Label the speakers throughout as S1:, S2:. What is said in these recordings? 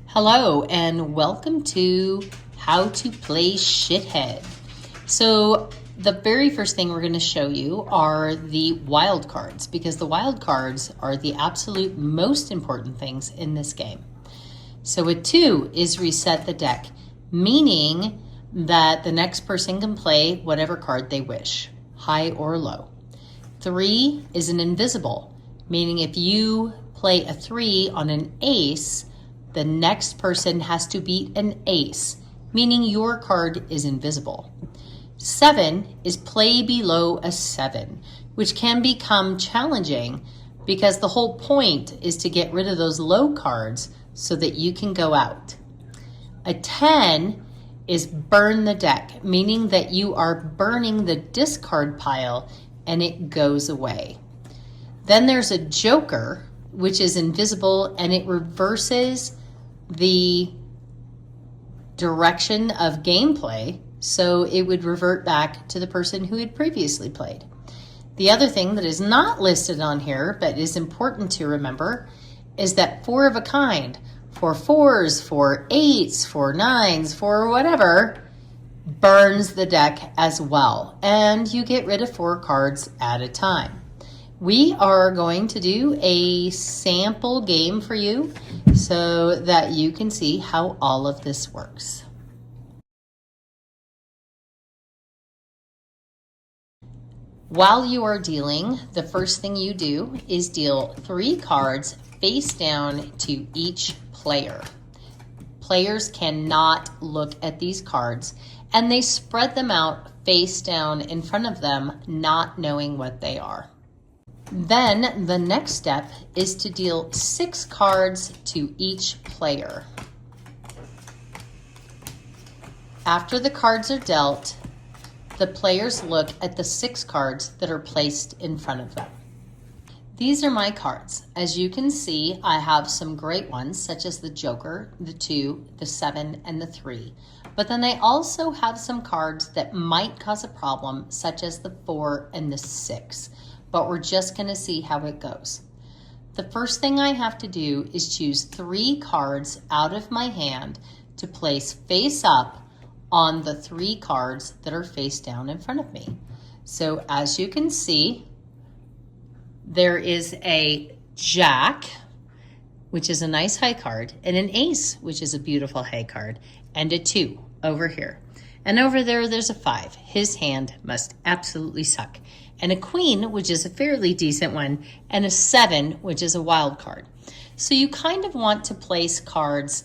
S1: Hello and welcome to How to Play Shithead. So the very first thing we're going to show you are the wild cards, because the wild cards are the absolute most important things in this game. So a 2 is reset the deck, meaning that the next person can play whatever card they wish, high or low. 3 is an invisible, meaning if you play a 3 on an ace, the next person has to beat an ace, meaning your card is invisible. 7 is play below a 7, which can become challenging because the whole point is to get rid of those low cards so that you can go out. A 10 is burn the deck, meaning that you are burning the discard pile and it goes away. Then there's a joker, which is invisible, and it reverses the direction of gameplay, so it would revert back to the person who had previously played. The other thing that is not listed on here but is important to remember is that 4 of a kind, for 4s, for 8s, for 9s, for whatever, burns the deck as well, and you get rid of 4 cards at a time. We are going to do a sample game for you so that you can see how all of this works. While you are dealing, the first thing you do is deal 3 cards face down to each player. Players cannot look at these cards, and they spread them out face down in front of them, not knowing what they are. Then the next step is to deal 6 cards to each player. After the cards are dealt, the players look at the 6 cards that are placed in front of them. These are my cards. As you can see, I have some great ones, such as the Joker, the 2, the 7, and the 3. But then I also have some cards that might cause a problem, such as the 4 and the 6. But we're just going to see how it goes. The first thing I have to do is choose 3 cards out of my hand to place face up on the 3 cards that are face down in front of me. So as you can see, there is a Jack, which is a nice high card, and an Ace, which is a beautiful high card, and a 2 over here. And over there, there's a 5. His hand must absolutely suck. And a Queen, which is a fairly decent one, and a 7, which is a wild card. So you kind of want to place cards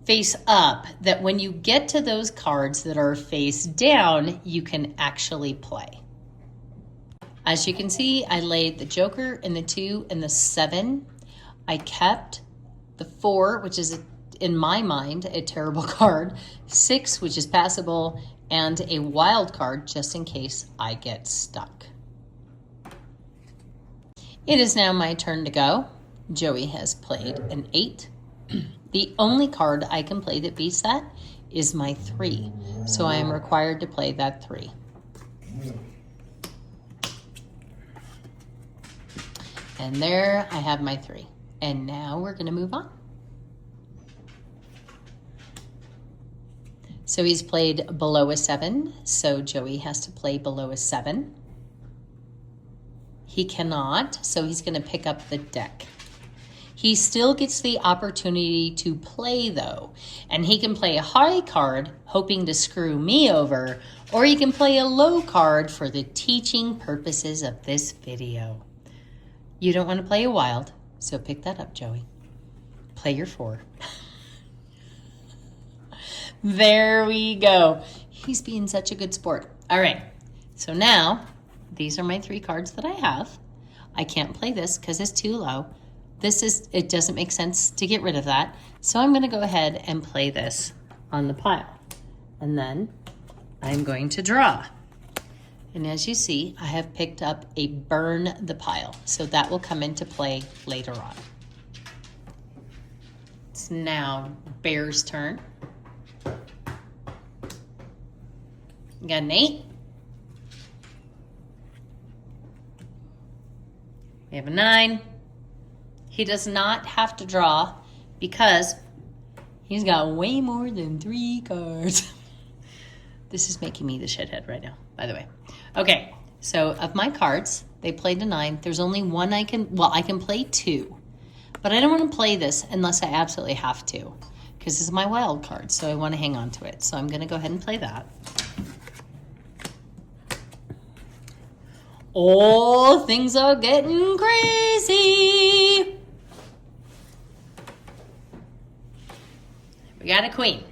S1: face up that when you get to those cards that are face down, you can actually play. As you can see, I laid the Joker and the 2 and the 7. I kept the 4, which is, in my mind, a terrible card, 6, which is passable, and a wild card just in case I get stuck. It is now my turn to go. Joey has played an 8. The only card I can play that beats that is my 3, so I am required to play that 3. And there I have my 3. And now we're going to move on. So he's played below a 7, so Joey has to play below a 7. He cannot, so he's going to pick up the deck. He still gets the opportunity to play, though, and he can play a high card, hoping to screw me over, or he can play a low card for the teaching purposes of this video. You don't want to play a wild, so pick that up, Joey. Play your 4. There we go. He's being such a good sport. All right, so now these are my 3 cards that I have. I can't play this because it's too low. It doesn't make sense to get rid of that. So I'm going to go ahead and play this on the pile. And then I'm going to draw. And as you see, I have picked up a burn the pile. So that will come into play later on. It's now Bear's turn. You got an 8. We have a 9. He does not have to draw because He's got way more than 3 cards. This is making me the shithead right now, by the way. Okay, so of my cards, they played a 9. There's only one I can play 2. But I don't want to play this unless I absolutely have to, because this is my wild card, so I want to hang on to it. So I'm going to go ahead and play that. Oh, things are getting crazy. We got a queen.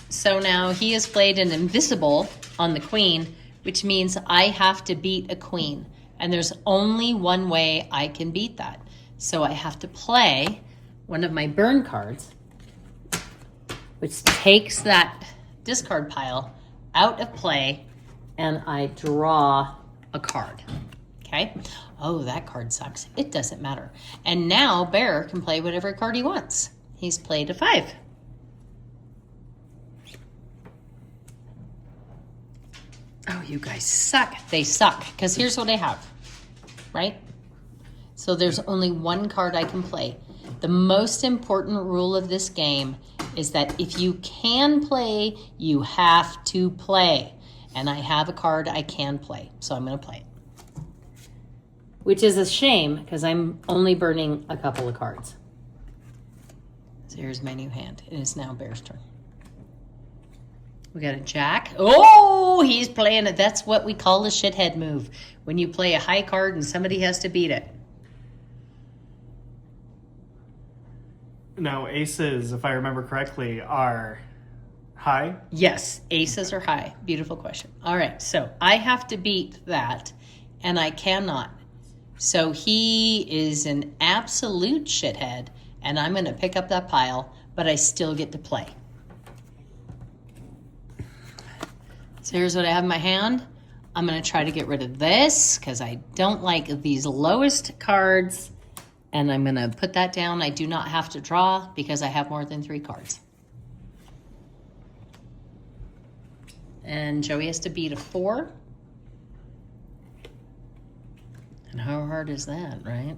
S1: So now he has played an invisible on the queen, which means I have to beat a queen. And there's only one way I can beat that. So I have to play one of my burn cards, which takes that discard pile out of play, and I draw a card. Okay? Oh, that card sucks. It doesn't matter. And now Bear can play whatever card he wants. He's played a 5. Oh, you guys suck. They suck. Because here's what I have, right? So there's only one card I can play. The most important rule of this game is that if you can play, you have to play. And I have a card I can play, so I'm going to play it. Which is a shame, because I'm only burning a couple of cards. So here's my new hand. It is now Bear's turn. We got a jack. Oh, he's playing it. That's what we call a shithead move. When you play a high card and somebody has to beat it.
S2: Now, aces, if I remember correctly, are high?
S1: Yes, aces are high. Beautiful question. All right, so I have to beat that, and I cannot. So he is an absolute shithead, and I'm going to pick up that pile, but I still get to play. So here's what I have in my hand. I'm going to try to get rid of this because I don't like these lowest cards. And I'm going to put that down. I do not have to draw because I have more than 3 cards. And Joey has to beat a 4. And how hard is that, right?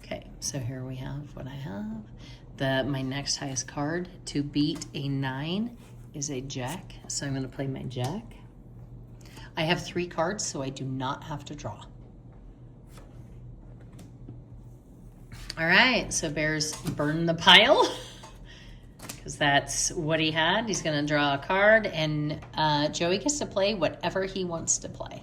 S1: Okay, so here we have what I have. My next highest card to beat a 9 is a jack. So I'm going to play my jack. I have 3 cards, so I do not have to draw. All right, so Bear's burned the pile because that's what he had. He's going to draw a card, and Joey gets to play whatever he wants to play.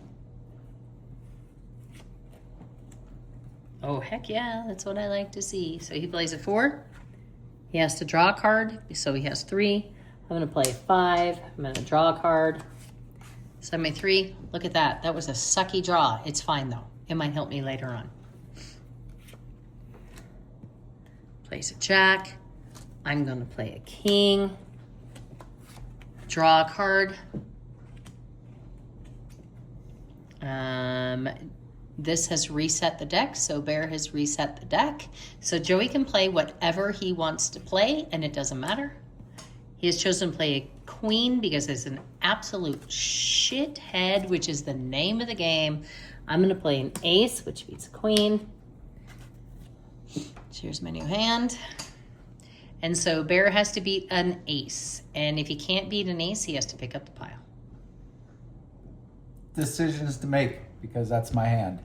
S1: Oh, heck yeah, that's what I like to see. So he plays a 4. He has to draw a card, so he has 3. I'm going to play a 5. I'm going to draw a card. So my 3, look at that. That was a sucky draw. It's fine, though. It might help me later on. Plays a jack. I'm going to play a king. Draw a card. This has reset the deck, so Bear has reset the deck. So Joey can play whatever he wants to play, and it doesn't matter. He has chosen to play a queen because it's an absolute shithead, which is the name of the game. I'm going to play an ace, which beats a queen. Here's my new hand. And so Bear has to beat an ace. And if he can't beat an ace, he has to pick up the pile.
S3: Decisions to make, because that's my hand.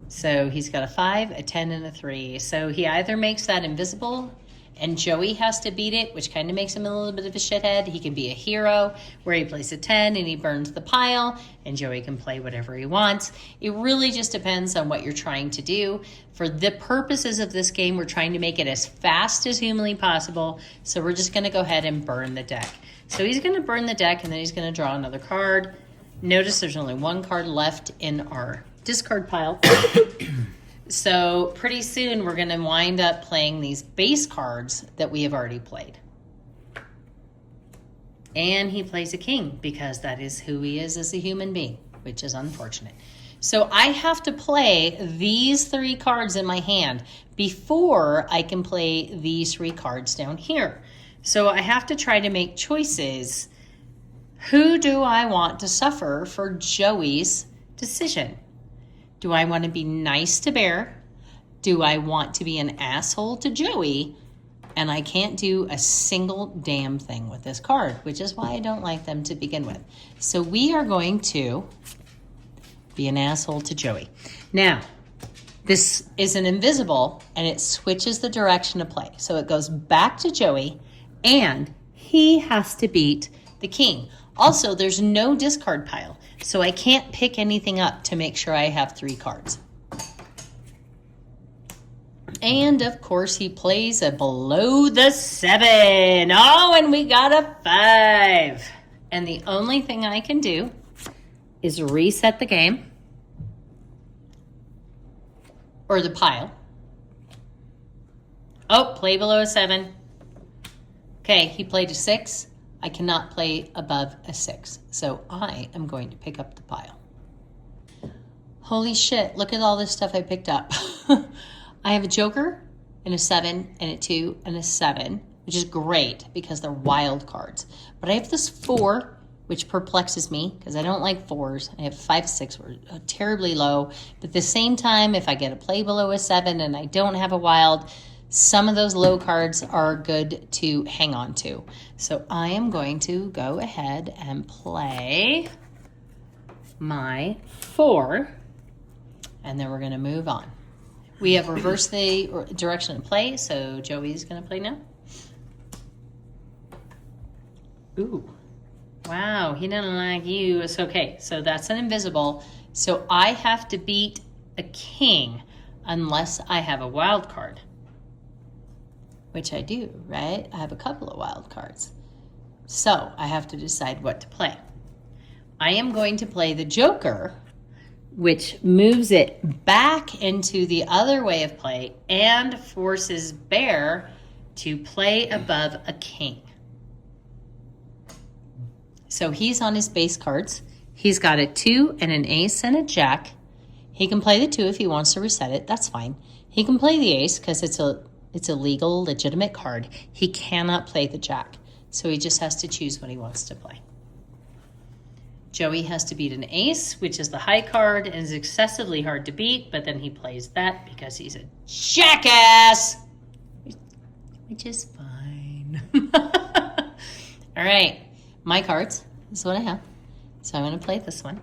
S1: So he's got a 5, a 10, and a 3. So he either makes that invisible, and Joey has to beat it, which kind of makes him a little bit of a shithead. He can be a hero, where he plays a 10 and he burns the pile, and Joey can play whatever he wants. It really just depends on what you're trying to do. For the purposes of this game, we're trying to make it as fast as humanly possible, so we're just going to go ahead and burn the deck. So he's going to burn the deck, and then he's going to draw another card. Notice there's only 1 card left in our discard pile. So pretty soon we're going to wind up playing these base cards that we have already played. And he plays a king because that is who he is as a human being, which is unfortunate. So I have to play these 3 cards in my hand before I can play these 3 cards down here. So I have to try to make choices. Who do I want to suffer for Joey's decision? Do I want to be nice to Bear do I want to be an asshole to Joey? And I can't do a single damn thing with this card, which is why I don't like them to begin with. So we are going to be an asshole to Joey. Now, this is an invisible, and it switches the direction of play. So it goes back to Joey, and he has to beat the king. Also, there's no discard pile, so I can't pick anything up to make sure I have 3 cards. And, of course, he plays a below the 7. Oh, and we got a 5. And the only thing I can do is reset the game. Or the pile. Oh, play below a 7. Okay, he played a 6. I cannot play above a 6. So I am going to pick up the pile. Holy shit, look at all this stuff I picked up. I have a joker and a 7 and a 2 and a 7, which is great because they're wild cards. But I have this 4, which perplexes me because I don't like 4s. I have 5, 6, we're terribly low. But at the same time, if I get a play below a 7 and I don't have a wild, some of those low cards are good to hang on to. So I am going to go ahead and play my 4, and then we're going to move on. We have reversed the direction of play, so Joey's going to play now. Ooh. Wow, he doesn't like you. It's okay. So that's an invisible. So I have to beat a king unless I have a wild card. Which I do, right? I have a couple of wild cards. So I have to decide what to play. I am going to play the joker, which moves it back into the other way of play and forces Bear to play above a king. So he's on his base cards. He's got a 2 and an ace and a jack. He can play the 2 if he wants to reset it. That's fine. He can play the ace because it's a legal, legitimate card. He cannot play the jack. So he just has to choose what he wants to play. Joey has to beat an ace, which is the high card and is excessively hard to beat, but then he plays that because he's a jackass, which is fine. All right, my cards. This is what I have. So I'm going to play this one.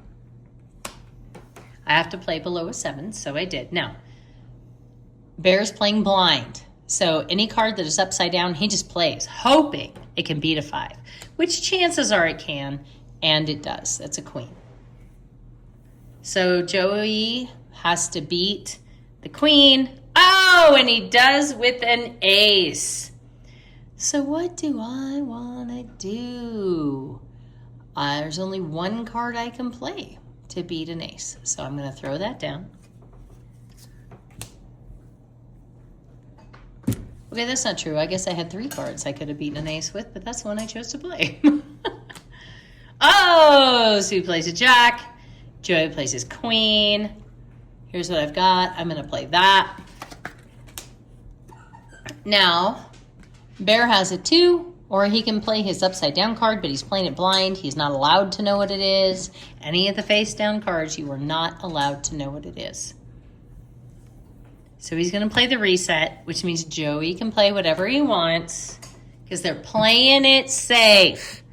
S1: I have to play below a 7, so I did. Now, Bear's playing blind. So any card that is upside down, he just plays, hoping it can beat a 5, which chances are it can. And it does. That's a queen. So Joey has to beat the queen. Oh, and he does with an ace. So what do I want to do? There's only one card I can play to beat an ace. So I'm going to throw that down. Okay, that's not true. I guess I had 3 cards I could have beaten an ace with, but that's the one I chose to play. Oh, so he plays a jack. Joey plays his queen. Here's what I've got. I'm going to play that. Now, Bear has a 2, or he can play his upside down card, but he's playing it blind. He's not allowed to know what it is. Any of the face down cards, you are not allowed to know what it is. So he's going to play the reset, which means Joey can play whatever he wants because they're playing it safe.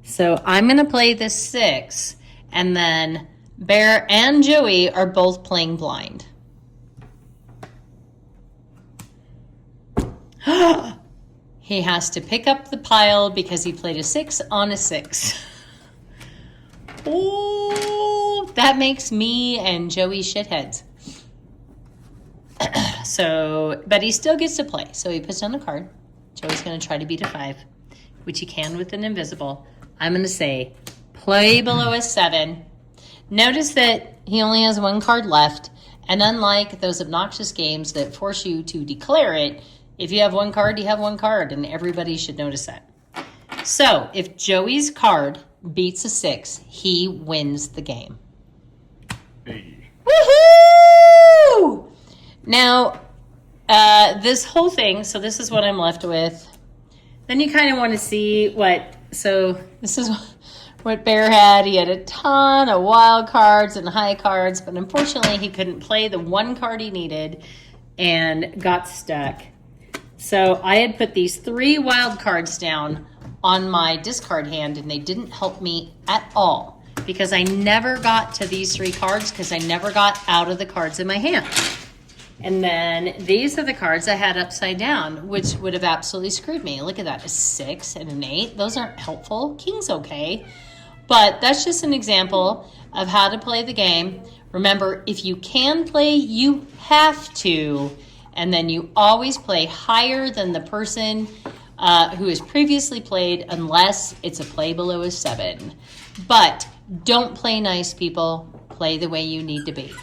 S1: So I'm going to play this 6, and then Bear and Joey are both playing blind. He has to pick up the pile because he played a 6 on a 6. Oh, that makes me and Joey shitheads. So, but he still gets to play. So he puts down the card. Joey's going to try to beat a 5, which he can with an invisible. I'm going to say play below a 7. Notice that he only has 1 card left. And unlike those obnoxious games that force you to declare it, if you have 1 card, you have 1 card. And everybody should notice that. So if Joey's card beats a 6, he wins the game.
S2: Hey.
S1: Woohoo! Now, this whole thing, so this is what I'm left with. Then you kind of want to see what, so this is what Bear had. He had a ton of wild cards and high cards, but unfortunately he couldn't play the 1 card he needed and got stuck. So I had put these 3 wild cards down on my discard hand, and they didn't help me at all because I never got to these 3 cards because I never got out of the cards in my hand. And then these are the cards I had upside down, which would have absolutely screwed me. Look at that, a 6 and an 8. Those aren't helpful. King's okay. But that's just an example of how to play the game. Remember, if you can play, you have to. And then you always play higher than the person who has previously played, unless it's a play below a 7. But don't play nice, people. Play the way you need to be.